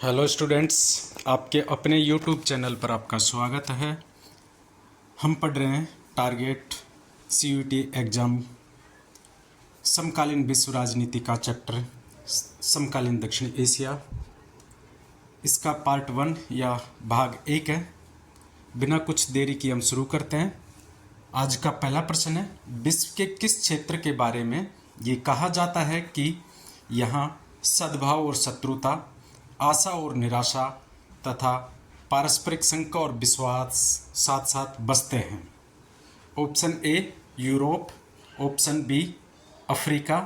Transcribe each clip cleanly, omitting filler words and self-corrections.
Hello students, आपके अपने YouTube channel पर आपका स्वागत है। हम पढ़ रहे हैं टारगेट सीयूईटी एग्ज़ाम समकालीन विश्व राजनीति का चैप्टर समकालीन दक्षिण एशिया। इसका पार्ट 1 या भाग 1 है। बिना कुछ देरी की हम शुरू करते हैं। आज का पहला प्रश्न है, विश्व के किस क्षेत्र के बारे में ये कहा जाता है कि यहाँ सद्भाव और शत्रुता, आशा और निराशा तथा पारस्परिक संकट और विश्वास साथ साथ बसते हैं? Option A Europe, option B Africa,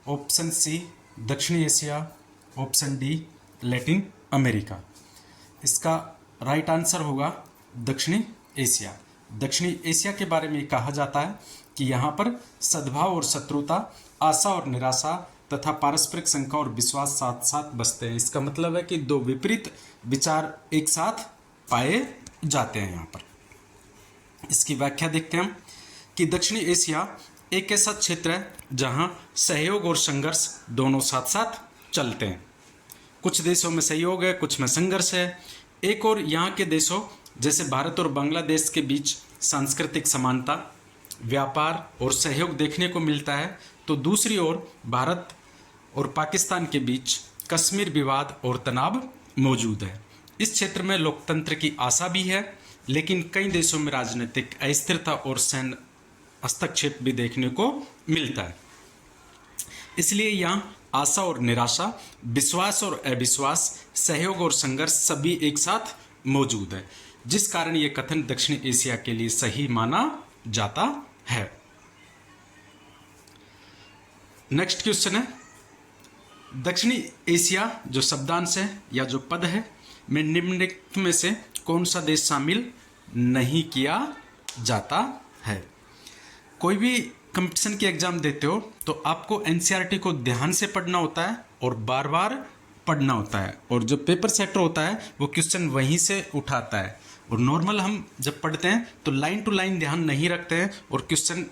option C दक्षिण Asia, option D Latin America. इसका राइट आंसर होगा दक्षिणी एशिया। दक्षिणी एशिया के बारे में कहा जाता है कि यहाँ पर सद्भाव और शत्रुता, आशा और निराशा तथा पारस्परिक संकट और विश्वास साथ साथ बसते हैं। इसका मतलब है कि दो विपरीत विचार एक साथ पाए जाते हैं। यहाँ पर इसकी व्याख्या देखते हैं हम कि दक्षिणी एशिया एक ऐसा क्षेत्र है जहाँ सहयोग और संघर्ष दोनों साथ साथ चलते हैं। कुछ देशों में सहयोग है, कुछ में संघर्ष है। एक और यहाँ के देशों जैसे भारत और बांग्लादेश के बीच सांस्कृतिक समानता, व्यापार और सहयोग देखने को मिलता है, तो दूसरी ओर भारत और पाकिस्तान के बीच कश्मीर विवाद और तनाव मौजूद है। इस क्षेत्र में लोकतंत्र की आशा भी है, लेकिन कई देशों में राजनीतिक अस्थिरता और सैन्य हस्तक्षेप भी देखने को मिलता है। इसलिए यहाँ आशा और निराशा, विश्वास और अविश्वास, सहयोग और संघर्ष सभी एक साथ मौजूद है, जिस कारण ये कथन दक्षिण एशिया के लिए सही माना जाता है। नेक्स्ट क्वेश्चन है, दक्षिणी एशिया जो शब्दांश है या जो पद है में निम्नलिखित में से कौन सा देश शामिल नहीं किया जाता है? कोई भी कंपटीशन की एग्जाम देते हो तो आपको एनसीईआरटी को ध्यान से पढ़ना होता है और बार बार पढ़ना होता है, और जो पेपर सेटर होता है वो क्वेश्चन वहीं से उठाता है। और नॉर्मल हम जब पढ़ते हैं तो लाइन टू लाइन ध्यान नहीं रखते हैं और क्वेश्चन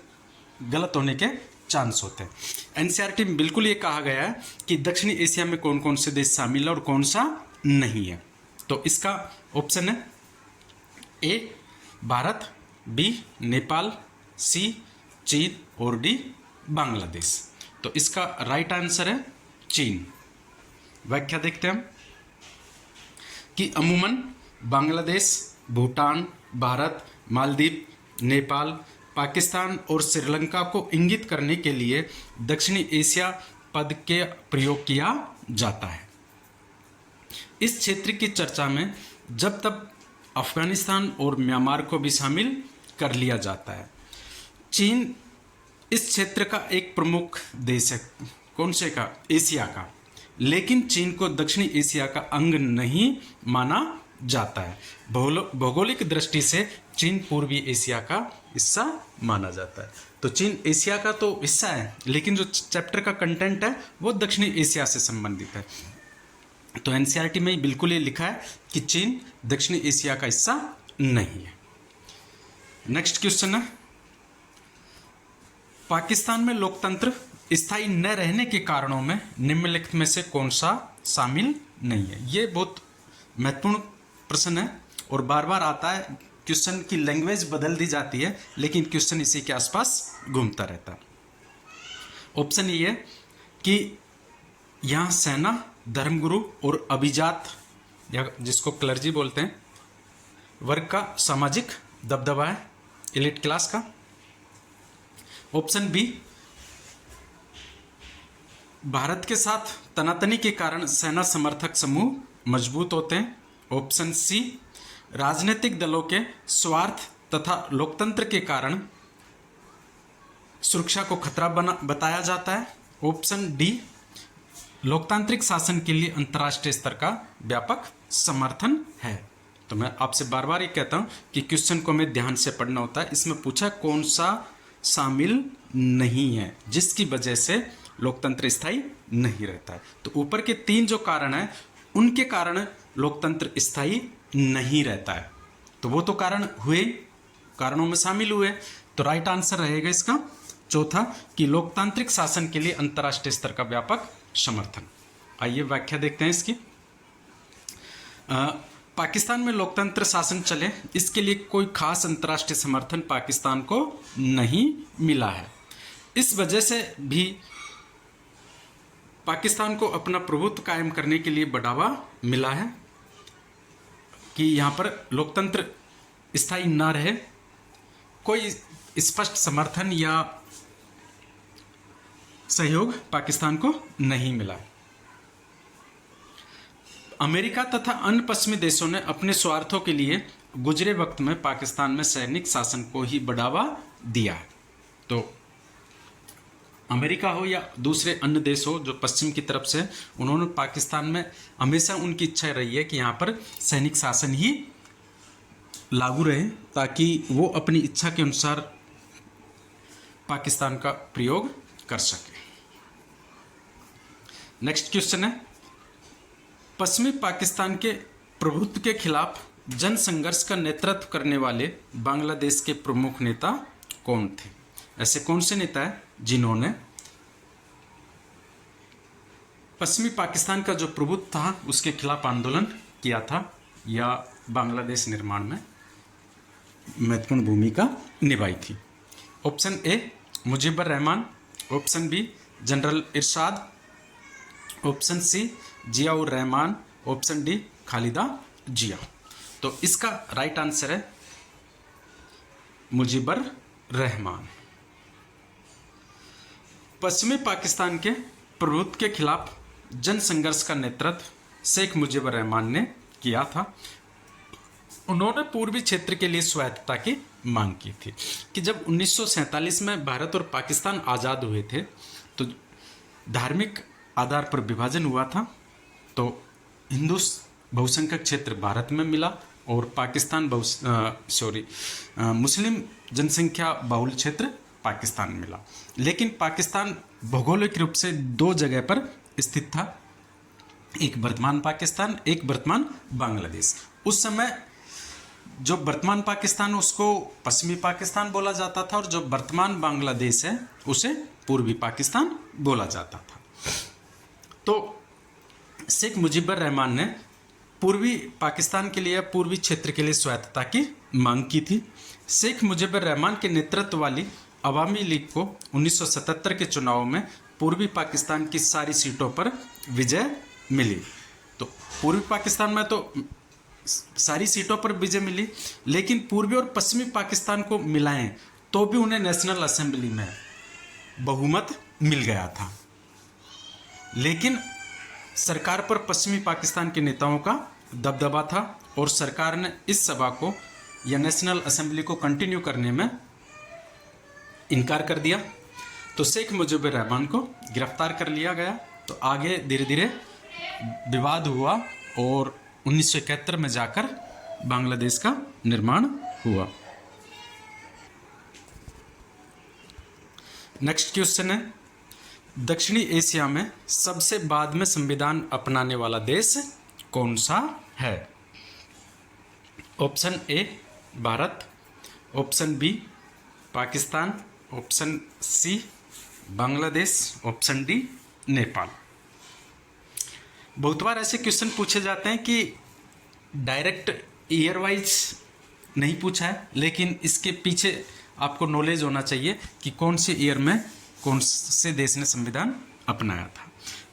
गलत होने के चांस होते हैं। एनसीईआरटी में बिल्कुल ये कहा गया है कि दक्षिणी एशिया में कौन कौन से देश शामिल है और कौन सा नहीं है। तो इसका ऑप्शन है ए भारत, बी नेपाल, सी चीन और डी बांग्लादेश। तो इसका राइट आंसर है चीन। व्याख्या देखते हैं हम कि अमूमन बांग्लादेश, भूटान, भारत, मालदीव, नेपाल, पाकिस्तान और श्रीलंका को इंगित करने के लिए दक्षिणी एशिया पद के प्रयोग किया जाता है। इस क्षेत्र की चर्चा में जब तब अफगानिस्तान और म्यांमार को भी शामिल कर लिया जाता है। चीन इस क्षेत्र का एक प्रमुख देश है। कौन से का? एशिया का। लेकिन चीन को दक्षिणी एशिया का अंग नहीं माना जाता है। भौगोलिक दृष्टि से चीन पूर्वी एशिया का हिस्सा माना जाता है। तो चीन एशिया का तो हिस्सा है, लेकिन जो चैप्टर का कंटेंट है वो दक्षिणी एशिया से संबंधित है। तो एनसीईआरटी में बिल्कुल ये लिखा है कि चीन दक्षिणी एशिया का हिस्सा नहीं है। नेक्स्ट क्वेश्चन है, पाकिस्तान में लोकतंत्र स्थायी न रहने के कारणों में निम्नलिखित में से कौन सा शामिल नहीं है? ये बहुत महत्वपूर्ण प्रश्न है और बार बार आता है। क्वेश्चन की लैंग्वेज बदल दी जाती है, लेकिन क्वेश्चन इसी के आसपास घूमता रहता है। ऑप्शन ये है कि यहाँ सेना, धर्मगुरु और अभिजात या जिसको क्लर्जी बोलते हैं वर्ग का सामाजिक दबदबा है, एलिट क्लास का। ऑप्शन बी भारत के साथ तनातनी के कारण सेना समर्थक समूह मजबूत होते हैं। ऑप्शन सी राजनीतिक दलों के स्वार्थ तथा लोकतंत्र के कारण सुरक्षा को खतरा बताया जाता है। ऑप्शन डी लोकतांत्रिक शासन के लिए अंतर्राष्ट्रीय स्तर का व्यापक समर्थन है। तो मैं आपसे बार बार ये कहता हूं कि क्वेश्चन को हमें ध्यान से पढ़ना होता है। इसमें पूछा कौन सा शामिल नहीं है जिसकी वजह से लोकतंत्र स्थायी नहीं रहता है। तो ऊपर के तीन जो कारण है उनके कारण लोकतंत्र स्थायी नहीं रहता है। तो वो तो कारण हुए, कारणों में शामिल हुए। तो राइट आंसर रहेगा इसका चौथा कि लोकतांत्रिक शासन के लिए अंतर्राष्ट्रीय स्तर का व्यापक समर्थन। आइए व्याख्या देखते हैं इसकी। पाकिस्तान में लोकतंत्र शासन चले इसके लिए कोई खास अंतर्राष्ट्रीय समर्थन पाकिस्तान को नहीं मिला है। इस वजह से भी पाकिस्तान को अपना प्रभुत्व कायम करने के लिए बढ़ावा मिला है कि यहाँ पर लोकतंत्र स्थायी न रहे। कोई स्पष्ट समर्थन या सहयोग पाकिस्तान को नहीं मिला। अमेरिका तथा अन्य पश्चिमी देशों ने अपने स्वार्थों के लिए गुजरे वक्त में पाकिस्तान में सैनिक शासन को ही बढ़ावा दिया है। तो अमेरिका हो या दूसरे अन्य देश हो जो पश्चिम की तरफ से, उन्होंने पाकिस्तान में हमेशा उनकी इच्छा रही है कि यहाँ पर सैनिक शासन ही लागू रहे ताकि वो अपनी इच्छा के अनुसार पाकिस्तान का प्रयोग कर सके। नेक्स्ट क्वेश्चन है, पश्चिमी पाकिस्तान के प्रभुत्व के खिलाफ जन संघर्ष का नेतृत्व करने वाले बांग्लादेश के प्रमुख नेता कौन थे? ऐसे कौन से नेता हैं जिन्होंने पश्चिमी पाकिस्तान का जो प्रभुत्व था उसके खिलाफ आंदोलन किया था या बांग्लादेश निर्माण में महत्वपूर्ण भूमिका निभाई थी? Option A Mujibur Rahman, option B general Ershad, option C Ziaur Rahman, option D Khaleda Zia. तो इसका राइट आंसर है मुजीबर रहमान। पश्चिमी पाकिस्तान के प्रभुत्व के खिलाफ जन संघर्ष का नेतृत्व शेख मुजीबर रहमान ने किया था। उन्होंने पूर्वी क्षेत्र के लिए स्वायत्तता की मांग की थी कि जब 1947 में भारत और पाकिस्तान आज़ाद हुए थे तो धार्मिक आधार पर विभाजन हुआ था। तो हिंदू बहुसंख्यक क्षेत्र भारत में मिला और पाकिस्तान मुस्लिम जनसंख्या बहुल क्षेत्र पाकिस्तान में मिला। लेकिन पाकिस्तान भौगोलिक रूप से दो जगह पर स्थित था, एक वर्तमान पाकिस्तान, एक वर्तमान बांग्लादेश। उस समय जो वर्तमान पाकिस्तान उसको पश्चिमी पाकिस्तान बोला जाता था और जो वर्तमान बांग्लादेश है उसे पूर्वी पाकिस्तान बोला जाता था। तो शेख मुजीबर रहमान ने पूर्वी पाकिस्तान के लिए, पूर्वी क्षेत्र के लिए स्वायत्तता की मांग की थी। शेख मुजीबर रहमान के नेतृत्व वाली अवामी लीग को 1977 के चुनाव में पूर्वी पाकिस्तान की सारी सीटों पर विजय मिली। तो पूर्वी पाकिस्तान में तो सारी सीटों पर विजय मिली, लेकिन पूर्वी और पश्चिमी पाकिस्तान को मिलाएं तो भी उन्हें नेशनल असेंबली में बहुमत मिल गया था। लेकिन सरकार पर पश्चिमी पाकिस्तान के नेताओं का दबदबा था और सरकार ने इस सभा को या नेशनल असेंबली को कंटिन्यू करने में इनकार कर दिया। तो शेख मुजीबर रहमान को गिरफ्तार कर लिया गया। तो आगे धीरे धीरे विवाद हुआ और 1971 में जाकर बांग्लादेश का निर्माण हुआ। नेक्स्ट क्वेश्चन है, दक्षिणी एशिया में सबसे बाद में संविधान अपनाने वाला देश कौन सा है? Option A Bharat, option B Pakistan, option C Bangladesh, option D Nepal. बहुत बार ऐसे क्वेश्चन पूछे जाते हैं कि डायरेक्ट ईयर वाइज नहीं पूछा है, लेकिन इसके पीछे आपको नॉलेज होना चाहिए कि कौन से ईयर में कौन से देश ने संविधान अपनाया था।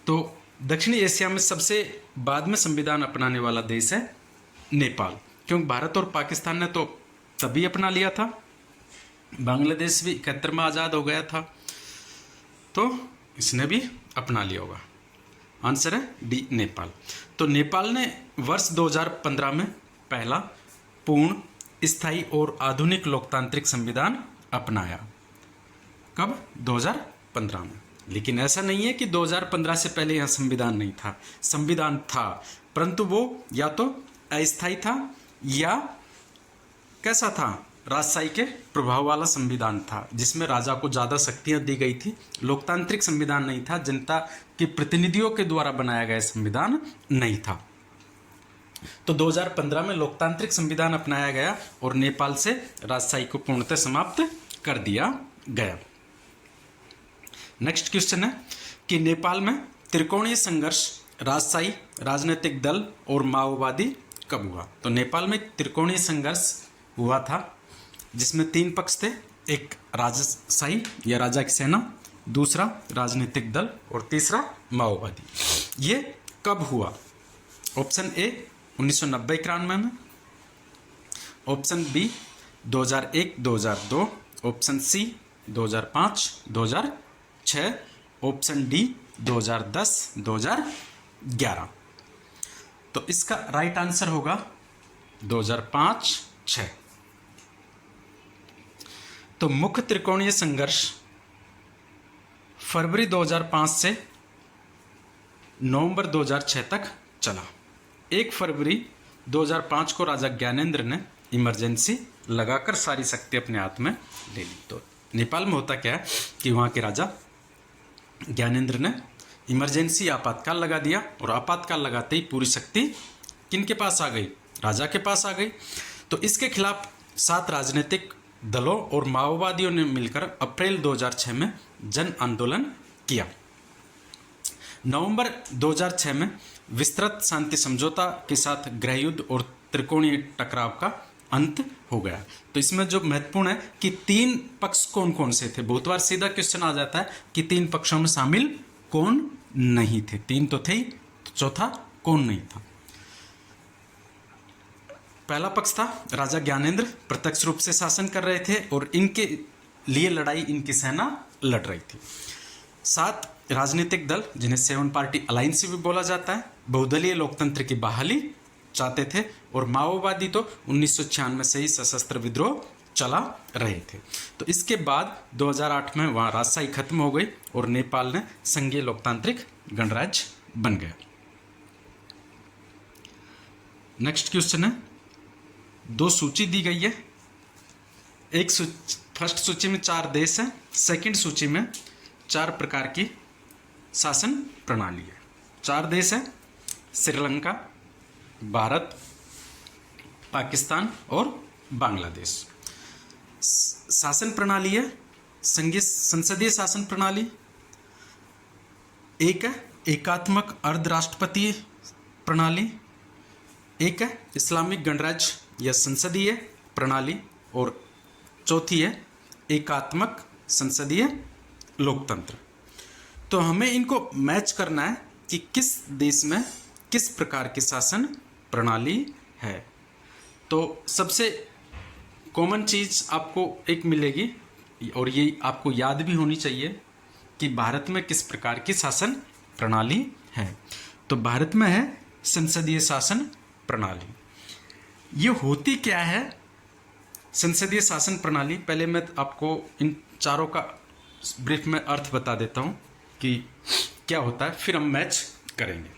तो दक्षिणी एशिया में सबसे बाद में संविधान अपनाने वाला देश है नेपाल, क्योंकि भारत और पाकिस्तान ने तो तभी अपना लिया था। बांग्लादेश भी 71 में आज़ाद हो गया था, तो इसने भी अपना लिया होगा। आंसर है डी नेपाल। तो नेपाल ने वर्ष 2015 में पहला पूर्ण स्थायी और आधुनिक लोकतांत्रिक संविधान अपनाया। कब? 2015 में। लेकिन ऐसा नहीं है कि 2015 से पहले यहाँ संविधान नहीं था, संविधान था, परंतु वो या तो अस्थायी था या कैसा था, राजशाही के प्रभाव वाला संविधान था जिसमें राजा को ज़्यादा शक्तियाँ दी गई थी। लोकतांत्रिक संविधान नहीं था, जनता के प्रतिनिधियों के द्वारा बनाया गया संविधान नहीं था। तो 2015 में लोकतांत्रिक संविधान अपनाया गया और नेपाल से राजशाही को पूर्णतः समाप्त कर दिया गया। नेक्स्ट क्वेश्चन है कि नेपाल में त्रिकोणीय संघर्ष राजशाही राजनीतिक दल और माओवादी कब हुआ? तो नेपाल में त्रिकोणीय संघर्ष हुआ था जिसमें 3 पक्ष थे, एक राजशाही या राजा की सेना, दूसरा राजनीतिक दल और तीसरा माओवादी। ये कब हुआ? ऑप्शन ए 1990-91 में, option B 2001-2002, option C 2005-2006, option D 2010-2011। तो इसका राइट आंसर होगा 2005-06। तो मुख्य त्रिकोणीय संघर्ष फरवरी 2005 से नवंबर 2006 तक चला। 1 फरवरी 2005 को राजा ज्ञानेंद्र ने इमरजेंसी लगाकर सारी शक्ति अपने हाथ में ले ली। तो नेपाल में होता क्या है कि वहाँ के राजा ज्ञानेंद्र ने इमरजेंसी आपातकाल लगा दिया, और आपातकाल लगाते ही पूरी शक्ति किनके पास आ गई? राजा के पास आ गई। तो इसके खिलाफ 7 राजनीतिक दलों और माओवादियों ने मिलकर अप्रैल 2006 में जन आंदोलन किया। नवंबर 2006 में विस्तृत शांति समझौता के साथ गृहयुद्ध और त्रिकोणीय टकराव का अंत हो गया। तो इसमें जो महत्वपूर्ण है कि 3 पक्ष कौन कौन से थे। बहुत बार सीधा क्वेश्चन आ जाता है कि 3 पक्षों में शामिल कौन नहीं थे। 3 तो थे ही, तो चौथा कौन नहीं था? पहला पक्ष था राजा ज्ञानेंद्र, प्रत्यक्ष रूप से शासन कर रहे थे और इनके लिए लड़ाई इनकी सेना लड़ रही थी। 7 राजनीतिक दल जिन्हें 7 पार्टी अलायंस भी बोला जाता है, बहुदलीय लोकतंत्र की बहाली चाहते थे, और माओवादी तो 1996 से ही सशस्त्र विद्रोह चला रहे थे। तो इसके बाद 2008 में वहाँ राजशाही खत्म हो गई और नेपाल ने संघीय लोकतांत्रिक गणराज्य बन गया। नेक्स्ट क्वेश्चन है, 2 सूची दी गई है। एक फर्स्ट सूची में 4 देश हैं, सेकंड सूची में 4 प्रकार की शासन प्रणाली है। 4 देश हैं, श्रीलंका, भारत, पाकिस्तान और बांग्लादेश। शासन प्रणाली है संघीय संसदीय शासन प्रणाली, एक है एकात्मक अर्धराष्ट्रपतीय प्रणाली, एक है इस्लामिक गणराज्य या संसदीय प्रणाली, और चौथी है एकात्मक संसदीय लोकतंत्र। तो हमें इनको मैच करना है कि किस देश में किस प्रकार की शासन प्रणाली है। तो सबसे कॉमन चीज़ आपको एक मिलेगी, और ये आपको याद भी होनी चाहिए कि भारत में किस प्रकार की शासन प्रणाली है। तो भारत में है संसदीय शासन प्रणाली। ये होती क्या है संसदीय शासन प्रणाली? पहले मैं आपको इन चारों का ब्रीफ में अर्थ बता देता हूँ कि क्या होता है, फिर हम मैच करेंगे।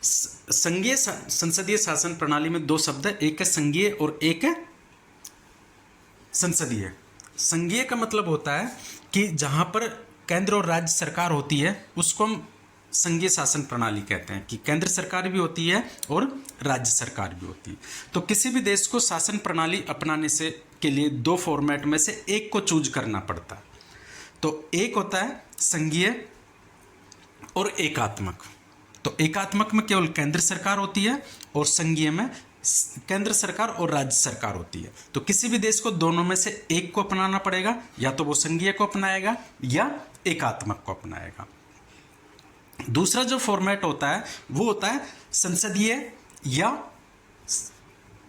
संघीय संसदीय शासन प्रणाली में 2 शब्द है, एक है संघीय और एक है संसदीय। संघीय का मतलब होता है कि जहाँ पर केंद्र और राज्य सरकार होती है उसको हम संघीय शासन प्रणाली कहते हैं, कि केंद्र सरकार भी होती है और राज्य सरकार भी होती है। तो किसी भी देश को शासन प्रणाली अपनाने से के लिए 2 फॉर्मेट में से एक को चूज करना पड़ता है। तो एक होता है संघीय और एकात्मक। तो एकात्मक में केवल केंद्र सरकार होती है और संघीय में केंद्र सरकार और राज्य सरकार होती है। तो किसी भी देश को दोनों में से एक को अपनाना पड़ेगा, या तो वो संघीय को अपनाएगा या एकात्मक को अपनाएगा। दूसरा जो फॉर्मेट होता है वो होता है संसदीय या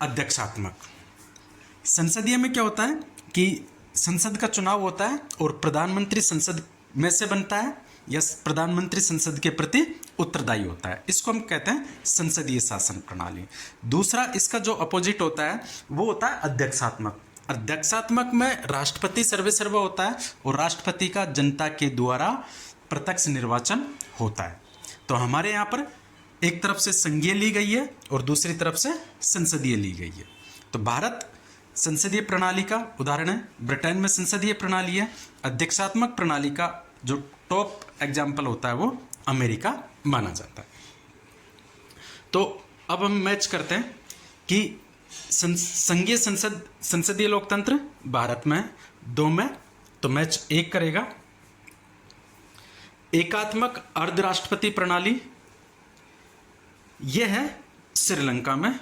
अध्यक्षात्मक। संसदीय में क्या होता है कि संसद का चुनाव होता है और प्रधानमंत्री संसद में से बनता है या प्रधानमंत्री संसद के प्रति उत्तरदायी होता है। इसको हम कहते हैं संसदीय शासन प्रणाली। दूसरा इसका जो अपोजिट होता है वो होता है अध्यक्षात्मक। अध्यक्षात्मक में राष्ट्रपति सर्वेसर्वा होता है और राष्ट्रपति का जनता के द्वारा प्रत्यक्ष निर्वाचन होता है। तो हमारे यहाँ पर एक तरफ से संघीय ली गई है और दूसरी तरफ से संसदीय ली गई है। तो भारत संसदीय प्रणाली का उदाहरण है, ब्रिटेन में संसदीय प्रणाली है। अध्यक्षात्मक प्रणाली का जो टॉप एग्जाम्पल होता है वो अमेरिका माना जाता है। तो अब हम मैच करते हैं कि संघीय संसदीय लोकतंत्र भारत में 2 में, तो मैच 1 करेगा। एकात्मक अर्धराष्ट्रपति प्रणाली, यह है श्रीलंका में।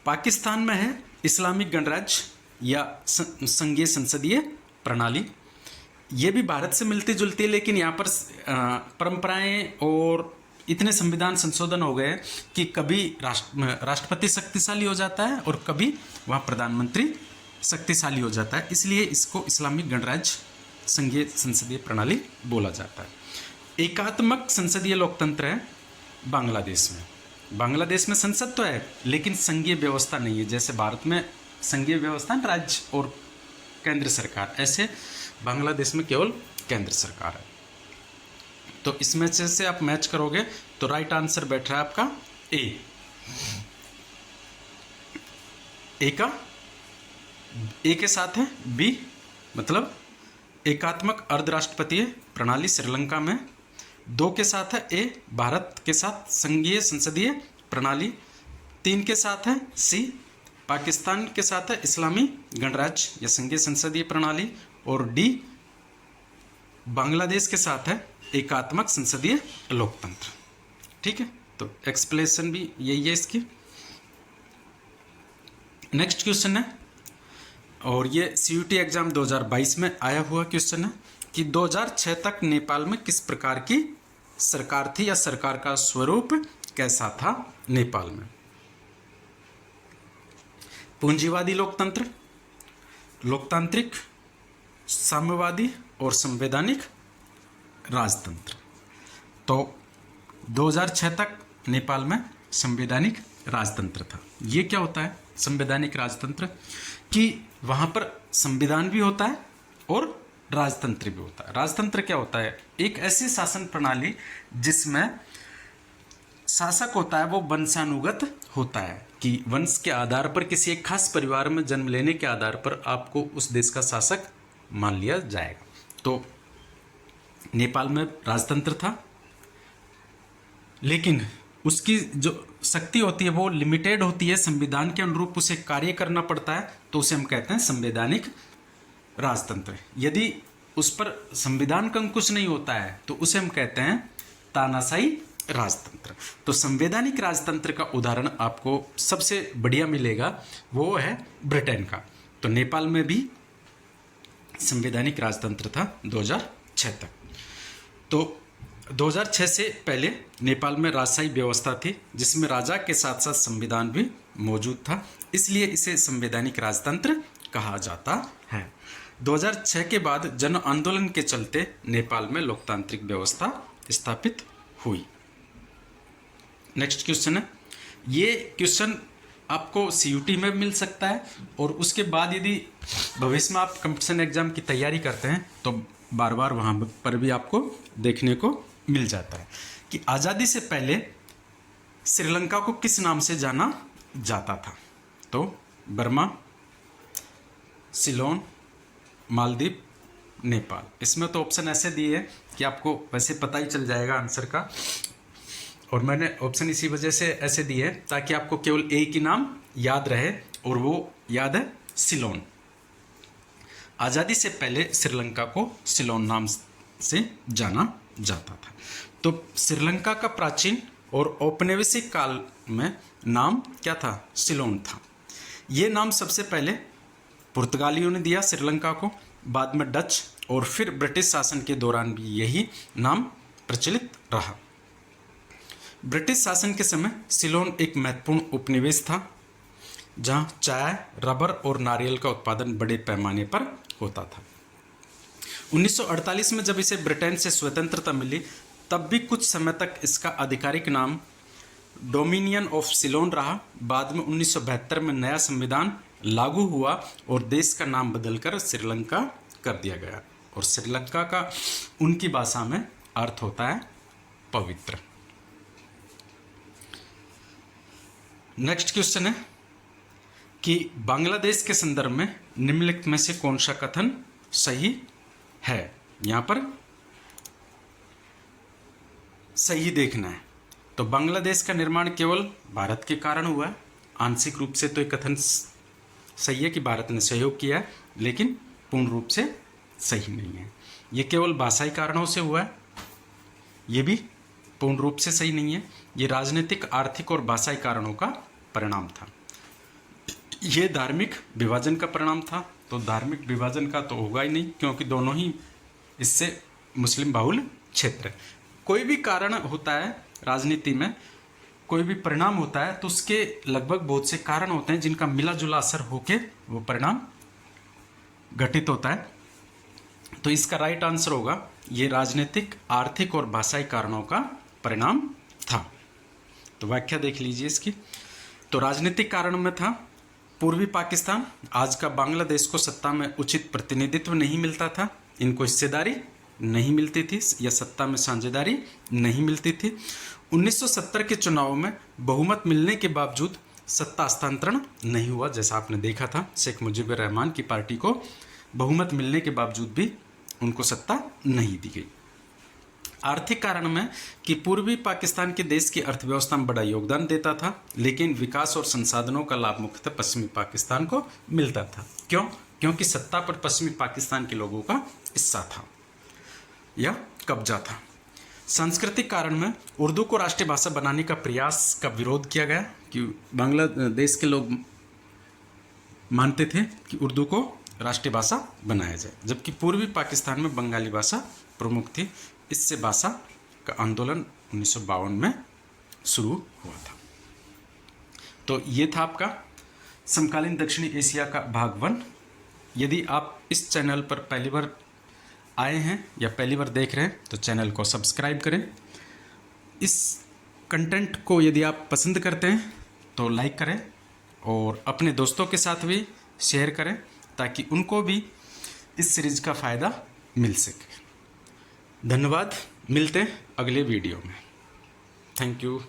पाकिस्तान में है इस्लामिक गणराज्य या संघीय संसदीय प्रणाली। ये भी भारत से मिलती जुलती है, लेकिन यहाँ पर परंपराएं और इतने संविधान संशोधन हो गए कि कभी राष्ट्रपति शक्तिशाली हो जाता है और कभी वहाँ प्रधानमंत्री शक्तिशाली हो जाता है, इसलिए इसको इस्लामिक गणराज्य संघीय संसदीय प्रणाली बोला जाता है। एकात्मक संसदीय लोकतंत्र है बांग्लादेश में। बांग्लादेश में संसद तो है लेकिन संघीय व्यवस्था नहीं है। जैसे भारत में संघीय व्यवस्था राज्य और केंद्र सरकार, ऐसे बांग्लादेश में केवल केंद्र सरकार है। तो इसमें से आप मैच करोगे तो राइट आंसर बैठ रहा है आपका ए। ए के साथ है बी, मतलब एकात्मक अर्धराष्ट्रपतीय प्रणाली श्रीलंका में। 2 के साथ है ए, भारत के साथ संघीय संसदीय प्रणाली। 3 के साथ है सी, पाकिस्तान के साथ है इस्लामी गणराज्य या संघीय संसदीय प्रणाली। और डी, बांग्लादेश के साथ है एकात्मक संसदीय लोकतंत्र। ठीक है, तो एक्सप्लेनेशन भी यही है इसकी। नेक्स्ट क्वेश्चन है, और ये CUT एग्जाम 2022 में आया हुआ क्वेश्चन है कि 2006 तक नेपाल में किस प्रकार की सरकार थी या सरकार का स्वरूप कैसा था नेपाल में? पूंजीवादी लोकतंत्र, लोकतांत्रिक, साम्यवादी और संवैधानिक राजतंत्र। तो 2006 तक नेपाल में संवैधानिक राजतंत्र था। ये क्या होता है संवैधानिक राजतंत्र? कि वहाँ पर संविधान भी होता है और राजतंत्र भी होता है। राजतंत्र क्या होता है? एक ऐसी शासन प्रणाली जिसमें शासक होता है वो वंशानुगत होता है, कि वंश के आधार पर किसी एक खास परिवार में जन्म लेने के आधार पर आपको उस देश का शासक मान लिया जाएगा। तो नेपाल में राजतंत्र था, लेकिन उसकी जो शक्ति होती है वो लिमिटेड होती है, संविधान के अनुरूप उसे कार्य करना पड़ता है, तो उसे हम कहते हैं संवैधानिक राजतंत्र। यदि उस पर संविधान का अंकुश नहीं होता है तो उसे हम कहते हैं तानाशाही राजतंत्र। तो संवैधानिक राजतंत्र का उदाहरण आपको सबसे बढ़िया मिलेगा वो है ब्रिटेन का। तो नेपाल में भी संवैधानिक राजतंत्र था 2006 तक। तो 2006 से पहले नेपाल में राजशाही व्यवस्था थी जिसमें राजा के साथ साथ संविधान भी मौजूद था, इसलिए इसे संवैधानिक राजतंत्र कहा जाता है। 2006 के बाद जन आंदोलन के चलते नेपाल में लोकतांत्रिक व्यवस्था स्थापित हुई। नेक्स्ट क्वेश्चन है, ये क्वेश्चन आपको CUT में मिल सकता है और उसके बाद यदि भविष्य में आप कंपटीशन एग्जाम की तैयारी करते हैं तो बार बार वहाँ पर भी आपको देखने को मिल जाता है कि आज़ादी से पहले श्रीलंका को किस नाम से जाना जाता था? तो बर्मा, सिलोन, मालदीव, नेपाल। इसमें तो ऑप्शन ऐसे दिए हैं कि आपको वैसे पता ही चल जाएगा आंसर का, और मैंने ऑप्शन इसी वजह से ऐसे दिए हैं ताकि आपको केवल एक ही नाम याद रहे, और वो याद है सिलोन। आज़ादी से पहले श्रीलंका को सिलोन नाम से जाना जाता था। तो श्रीलंका का प्राचीन और औपनिवेशिक काल में नाम क्या था? सिलोन था। ये नाम सबसे पहले पुर्तगालियों ने दिया श्रीलंका को, बाद में डच और फिर ब्रिटिश शासन के दौरान भी यही नाम प्रचलित रहा। ब्रिटिश शासन के समय सिलोन एक महत्वपूर्ण उपनिवेश था जहां चाय, रबर और नारियल का उत्पादन बड़े पैमाने पर होता था। 1948 में जब इसे ब्रिटेन से स्वतंत्रता मिली तब भी कुछ समय तक इसका आधिकारिक नाम डोमिनियन ऑफ सिलोन रहा। बाद में 1972 में नया संविधान लागू हुआ और देश का नाम बदलकर श्रीलंका कर दिया गया, और श्रीलंका का उनकी भाषा में अर्थ होता है पवित्र। नेक्स्ट क्वेश्चन है कि बांग्लादेश के संदर्भ में निम्नलिखित में से कौन सा कथन सही है? यहां पर सही देखना है। तो बांग्लादेश का निर्माण केवल भारत के कारण हुआ है। आंशिक रूप से तो ये कथन सही है कि भारत ने सहयोग किया है, लेकिन पूर्ण रूप से सही नहीं है। ये केवल भाषाई कारणों से हुआ है, ये भी पूर्ण रूप से सही नहीं है। ये राजनीतिक, आर्थिक और भाषाई कारणों का परिणाम था। ये धार्मिक विभाजन का परिणाम था, तो धार्मिक विभाजन का तो होगा ही नहीं, क्योंकि दोनों ही इससे मुस्लिम बहुल क्षेत्र है। कोई भी कारण होता है राजनीति में, कोई भी परिणाम होता है तो उसके लगभग बहुत से कारण होते हैं जिनका मिला जुला असर होके वो परिणाम घटित होता है। तो इसका राइट आंसर होगा ये राजनीतिक, आर्थिक और भाषाई कारणों का परिणाम था। तो व्याख्या देख लीजिए इसकी। तो राजनीतिक कारण में था पूर्वी पाकिस्तान, आज का बांग्लादेश को सत्ता में उचित प्रतिनिधित्व नहीं मिलता था, इनको हिस्सेदारी नहीं मिलती थी या सत्ता में साझेदारी नहीं मिलती थी। 1970 के चुनाव में बहुमत मिलने के बावजूद सत्ता हस्तांतरण नहीं हुआ, जैसा आपने देखा था शेख मुजीबुर रहमान की पार्टी को बहुमत मिलने के बावजूद भी उनको सत्ता नहीं दी गई। आर्थिक कारण में कि पूर्वी पाकिस्तान के देश की अर्थव्यवस्था में बड़ा योगदान देता था, लेकिन विकास और संसाधनों का लाभ मुख्यतः पश्चिमी पाकिस्तान को मिलता था। क्यों? क्योंकि सत्ता पर पश्चिमी पाकिस्तान के लोगों का हिस्सा था या कब्जा था। सांस्कृतिक कारण में उर्दू को राष्ट्रीय भाषा बनाने का प्रयास का विरोध किया गया, कि बांग्लादेश के लोग मानते थे कि उर्दू को राष्ट्रीय भाषा बनाया जाए, जबकि पूर्वी पाकिस्तान में बंगाली भाषा प्रमुख थी। इससे भाषा का आंदोलन 1952 में शुरू हुआ था। तो ये था आपका समकालीन दक्षिणी एशिया का भाग 1। यदि आप इस चैनल पर पहली बार आए हैं या पहली बार देख रहे हैं तो चैनल को सब्सक्राइब करें। इस कंटेंट को यदि आप पसंद करते हैं तो लाइक करें और अपने दोस्तों के साथ भी शेयर करें, ताकि उनको भी इस सीरीज का फ़ायदा मिल सके। धन्यवाद, मिलते हैं अगले वीडियो में। Thank you.